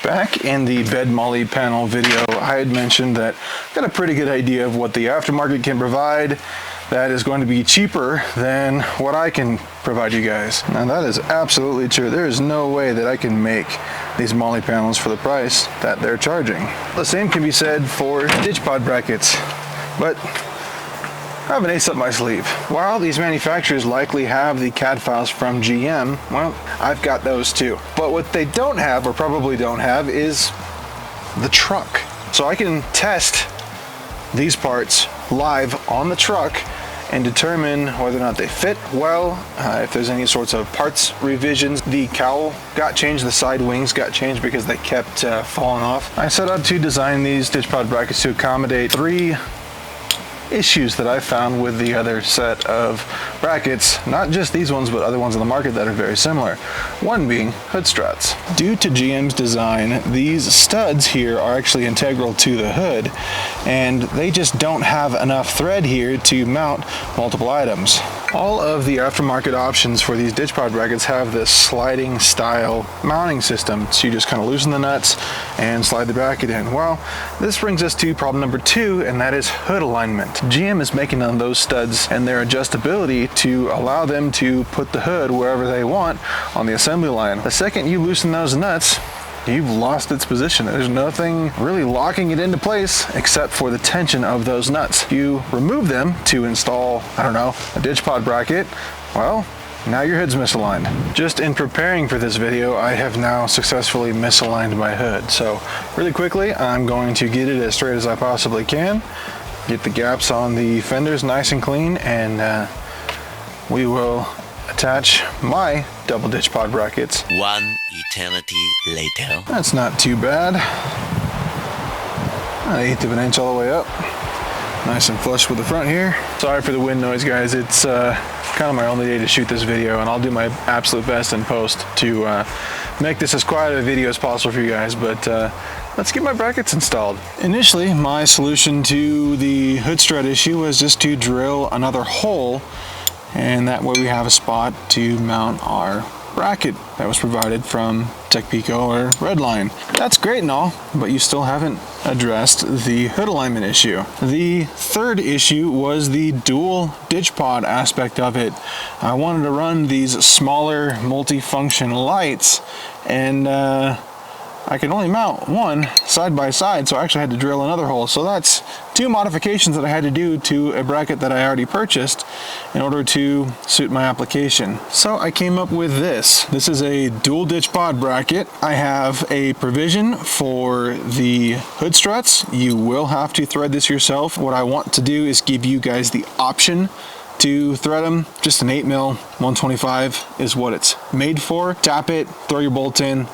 Back in the bed molly panel video, I had mentioned that I got a pretty good idea of what the aftermarket can provide that is going to be cheaper than what I can provide you guys. Now that is absolutely true. There is no way that I can make these molly panels for the price that they're charging. The same can be said for ditch pod brackets, but I have an ace up my sleeve. While these manufacturers likely have the CAD files from GM, well, I've got those too. But what they don't have, or probably don't have, is the truck. So I can test these parts live on the truck and determine whether or not they fit well, if there's any sorts of parts revisions. The cowl got changed, the side wings got changed because they kept falling off. I set out to design these ditch pod brackets to accommodate 3 issues that I found with the other set of brackets, not just these ones but other ones in the market that are very similar. One being hood struts. Due to GM's design, these studs here are actually integral to the hood, and they just don't have enough thread here to mount multiple items. All of the aftermarket options for these ditch pod brackets have this sliding style mounting system, so you just kind of loosen the nuts and slide the bracket in. Well, this brings us to problem number 2, and that is hood alignment. GM is making on those studs and their adjustability to allow them to put the hood wherever they want on the assembly line. The second you loosen those nuts, you've lost its position. There's nothing really locking it into place except for the tension of those nuts. You remove them to install, I don't know, a ditch pod bracket, well, now your hood's misaligned. Just in preparing for this video, I have now successfully misaligned my hood. So really quickly, I'm going to get it as straight as I possibly can, get the gaps on the fenders nice and clean, and we will attach my double ditch pod brackets. 1 eternity later. That's not too bad. 1/8 of an inch all the way up. Nice and flush with the front here. Sorry for the wind noise, guys. It's kind of my only day to shoot this video, and I'll do my absolute best in post to make this as quiet a video as possible for you guys, but let's get my brackets installed. Initially, my solution to the hood strut issue was just to drill another hole, and that way we have a spot to mount our bracket that was provided from TechPico or Redline. That's great and all, but you still haven't addressed the hood alignment issue. The third issue was the dual ditch pod aspect of it. I wanted to run these smaller multi-function lights, and I could only mount one side by side, so I actually had to drill another hole. So that's 2 modifications that I had to do to a bracket that I already purchased in order to suit my application. So I came up with this. This is a dual ditch pod bracket. I have a provision for the hood struts. You will have to thread this yourself. What I want to do is give you guys the option to thread them. Just an 8mm 125 is what it's made for. Tap it, throw your bolt in.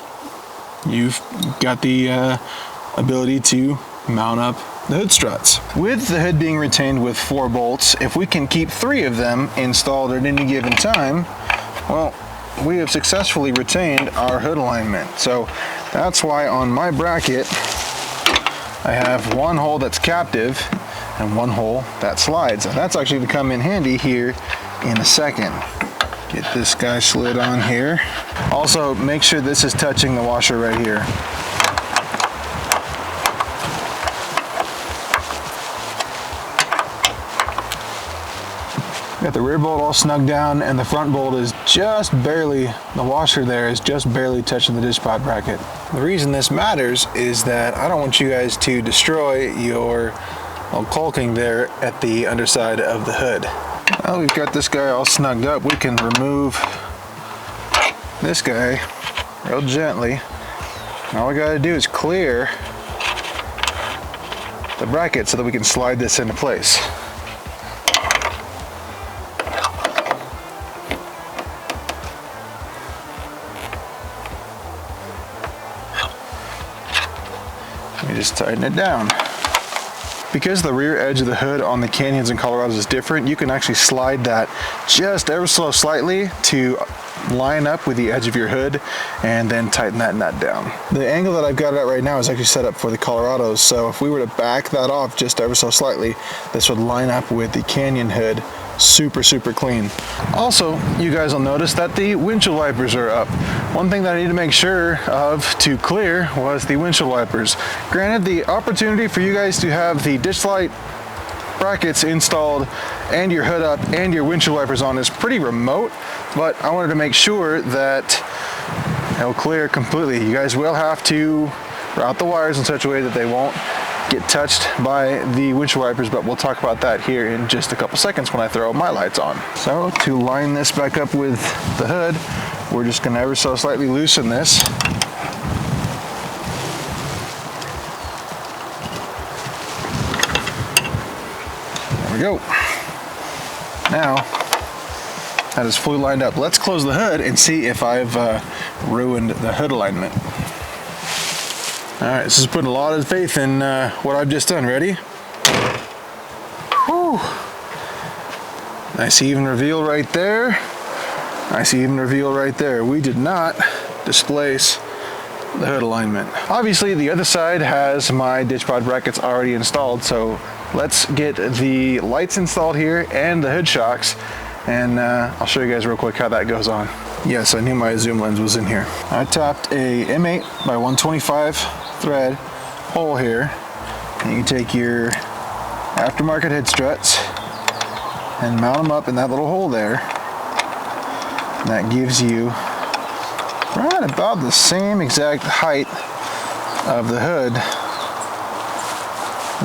You've got the ability to mount up the hood struts. With the hood being retained with 4 bolts, if we can keep 3 of them installed at any given time, well, we have successfully retained our hood alignment. So that's why on my bracket, I have 1 hole that's captive and 1 hole that slides. And that's actually going to come in handy here in a second. Get this guy slid on here. Also, make sure this is touching the washer right here. Got the rear bolt all snug down, and the front bolt is just barely, the washer there is just barely touching the ditch pod bracket. The reason this matters is that I don't want you guys to destroy your caulking there at the underside of the hood. Well, we've got this guy all snugged up. We can remove this guy real gently. All we gotta do is clear the bracket so that we can slide this into place. Let me just tighten it down. Because the rear edge of the hood on the Canyons and Colorados is different, you can actually slide that just ever so slightly to line up with the edge of your hood and then tighten that nut down. The angle that I've got it at right now is actually set up for the Colorados, so if we were to back that off just ever so slightly, this would line up with the Canyon hood super clean. Also, you guys will notice that the windshield wipers are up. One thing that I need to make sure of to clear was the windshield wipers. Granted, the opportunity for you guys to have the ditch light brackets installed and your hood up and your windshield wipers on is pretty remote, but I wanted to make sure that it'll clear completely. You guys will have to route the wires in such a way that they won't get touched by the windshield wipers, but we'll talk about that here in just a couple seconds when I throw my lights on. So to line this back up with the hood, we're just going to ever so slightly loosen this. There we go. Now that is fully lined up. Let's close the hood and see if I've ruined the hood alignment. Alright, this is putting a lot of faith in what I've just done. Ready? Whew. Nice even reveal right there. Nice even reveal right there. We did not displace the hood alignment. Obviously, the other side has my ditch pod brackets already installed, so let's get the lights installed here and the hood shocks, and I'll show you guys real quick how that goes on. Yes, I knew my zoom lens was in here. I tapped a M8 by 125 thread hole here. And you can take your aftermarket head struts and mount them up in that little hole there. And that gives you right about the same exact height of the hood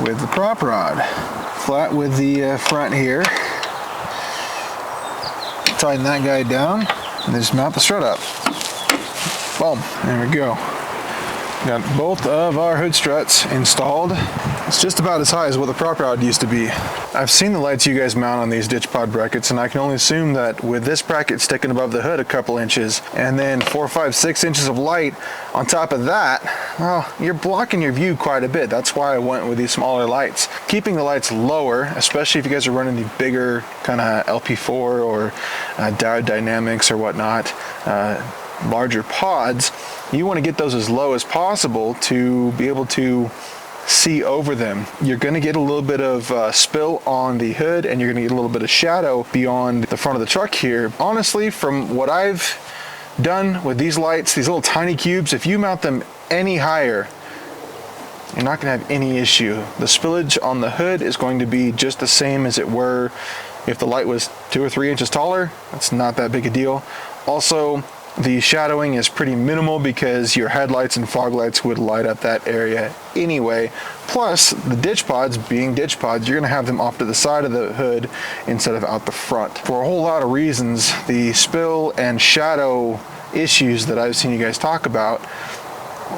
with the prop rod. Flat with the front here. Tighten that guy down and then just mount the strut up. Boom, there we go. Got both of our hood struts installed. It's just about as high as what the prop rod used to be. I've seen the lights you guys mount on these ditch pod brackets, and I can only assume that with this bracket sticking above the hood a couple inches, and then 4, 5, 6 inches of light on top of that, well, you're blocking your view quite a bit. That's why I went with these smaller lights. Keeping the lights lower, especially if you guys are running the bigger kind of LP4 or diode dynamics or whatnot, larger pods, you want to get those as low as possible to be able to see over them. You're going to get a little bit of spill on the hood, and you're going to get a little bit of shadow beyond the front of the truck here. Honestly, from what I've done with these lights, these little tiny cubes, if you mount them any higher, you're not going to have any issue. The spillage on the hood is going to be just the same as it were if the light was 2 or 3 inches taller. That's not that big a deal. Also, the shadowing is pretty minimal because your headlights and fog lights would light up that area anyway. Plus, the ditch pods, being ditch pods, you're going to have them off to the side of the hood instead of out the front. For a whole lot of reasons, the spill and shadow issues that I've seen you guys talk about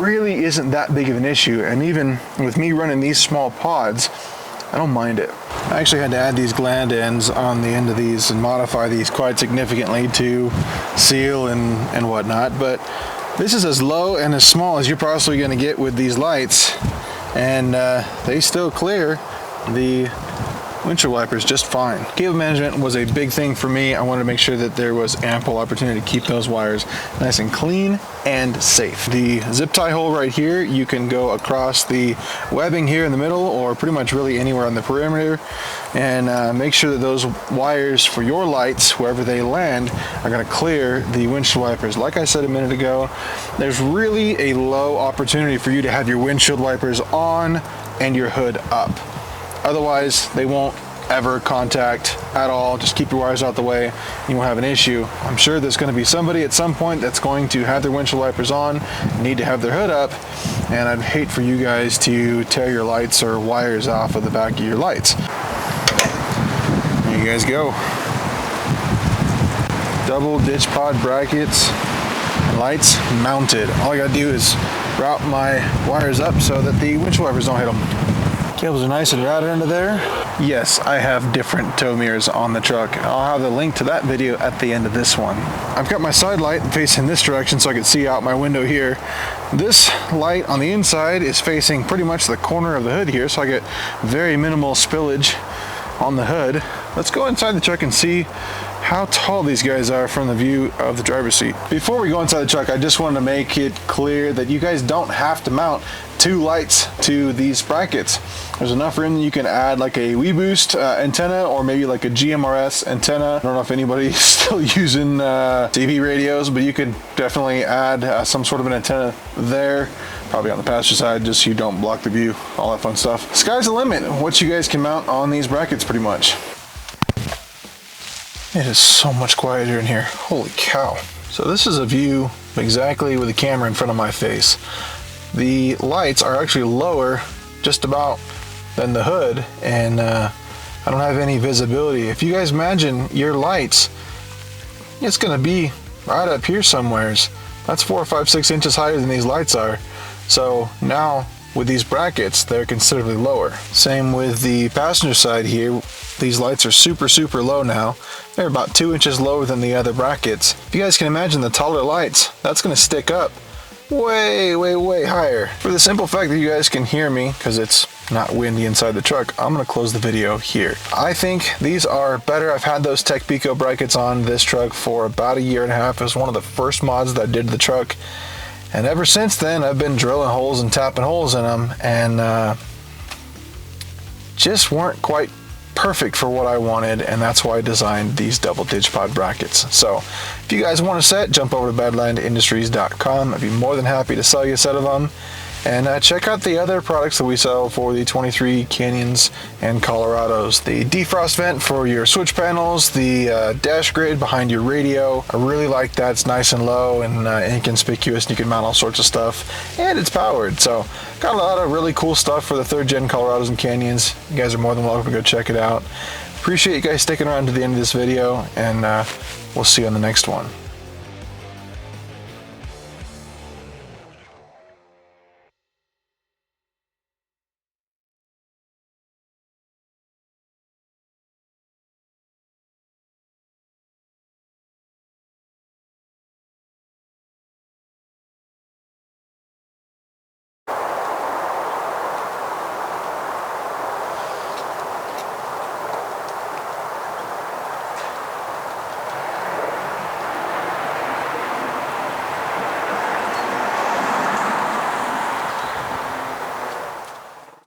really isn't that big of an issue. And even with me running these small pods, I don't mind it. I actually had to add these gland ends on the end of these and modify these quite significantly to seal and whatnot, but this is as low and as small as you're possibly going to get with these lights, and they still clear the windshield wipers just fine. Cable management was a big thing for me. I wanted to make sure that there was ample opportunity to keep those wires nice and clean and safe. The zip tie hole right here, you can go across the webbing here in the middle or pretty much really anywhere on the perimeter, and make sure that those wires for your lights, wherever they land, are going to clear the windshield wipers. Like I said a minute ago, there's really a low opportunity for you to have your windshield wipers on and your hood up. Otherwise, they won't ever contact at all. Just keep your wires out the way, you won't have an issue. I'm sure there's going to be somebody at some point that's going to have their windshield wipers on, need to have their hood up, and I'd hate for you guys to tear your lights or wires off of the back of your lights. There you guys go. Double ditch pod brackets and lights mounted. All I gotta do is route my wires up so that the windshield wipers don't hit them. Cables are nice and routed under there. Yes, I have different tow mirrors on the truck. I'll have the link to that video at the end of this one. I've got my side light facing this direction so I can see out my window here. This light on the inside is facing pretty much the corner of the hood here, so I get very minimal spillage on the hood. Let's go inside the truck and see how tall these guys are from the view of the driver's seat. Before we go inside the truck, I just wanted to make it clear that you guys don't have to mount 2 lights to these brackets. There's enough room that you can add like a WeBoost antenna, or maybe like a GMRS antenna. I don't know if anybody's still using TV radios, but you could definitely add some sort of an antenna there, probably on the passenger side, just so you don't block the view, all that fun stuff. Sky's the limit what you guys can mount on these brackets pretty much. It is so much quieter in here. Holy cow. So this is a view exactly with the camera in front of my face. The lights are actually lower just about than the hood, and I don't have any visibility. If you guys imagine your lights, it's gonna be right up here somewheres. That's 4, 5, 6 inches higher than these lights are. So now with these brackets, they're considerably lower. Same with the passenger side here. These lights are super low now. They're about 2 inches lower than the other brackets. If you guys can imagine the taller lights, that's gonna stick up way higher. For the simple fact that you guys can hear me, because it's not windy inside the truck, I'm gonna close the video here. I think these are better. I've had those Tech Pico brackets on this truck for about 1.5 years. It was one of the first mods that I did to the truck. And ever since then, I've been drilling holes and tapping holes in them, and just weren't quite perfect for what I wanted, and that's why I designed these double Digipod brackets. So if you guys want a set, jump over to badlandindustries.com. I'd be more than happy to sell you a set of them. And check out the other products that we sell for the 23 Canyons and Colorados. The defrost vent for your switch panels, the dash grid behind your radio. I really like that. It's nice and low and inconspicuous, and you can mount all sorts of stuff. And it's powered. So got a lot of really cool stuff for the 3rd gen Colorados and Canyons. You guys are more than welcome to go check it out. Appreciate you guys sticking around to the end of this video, and we'll see you on the next one.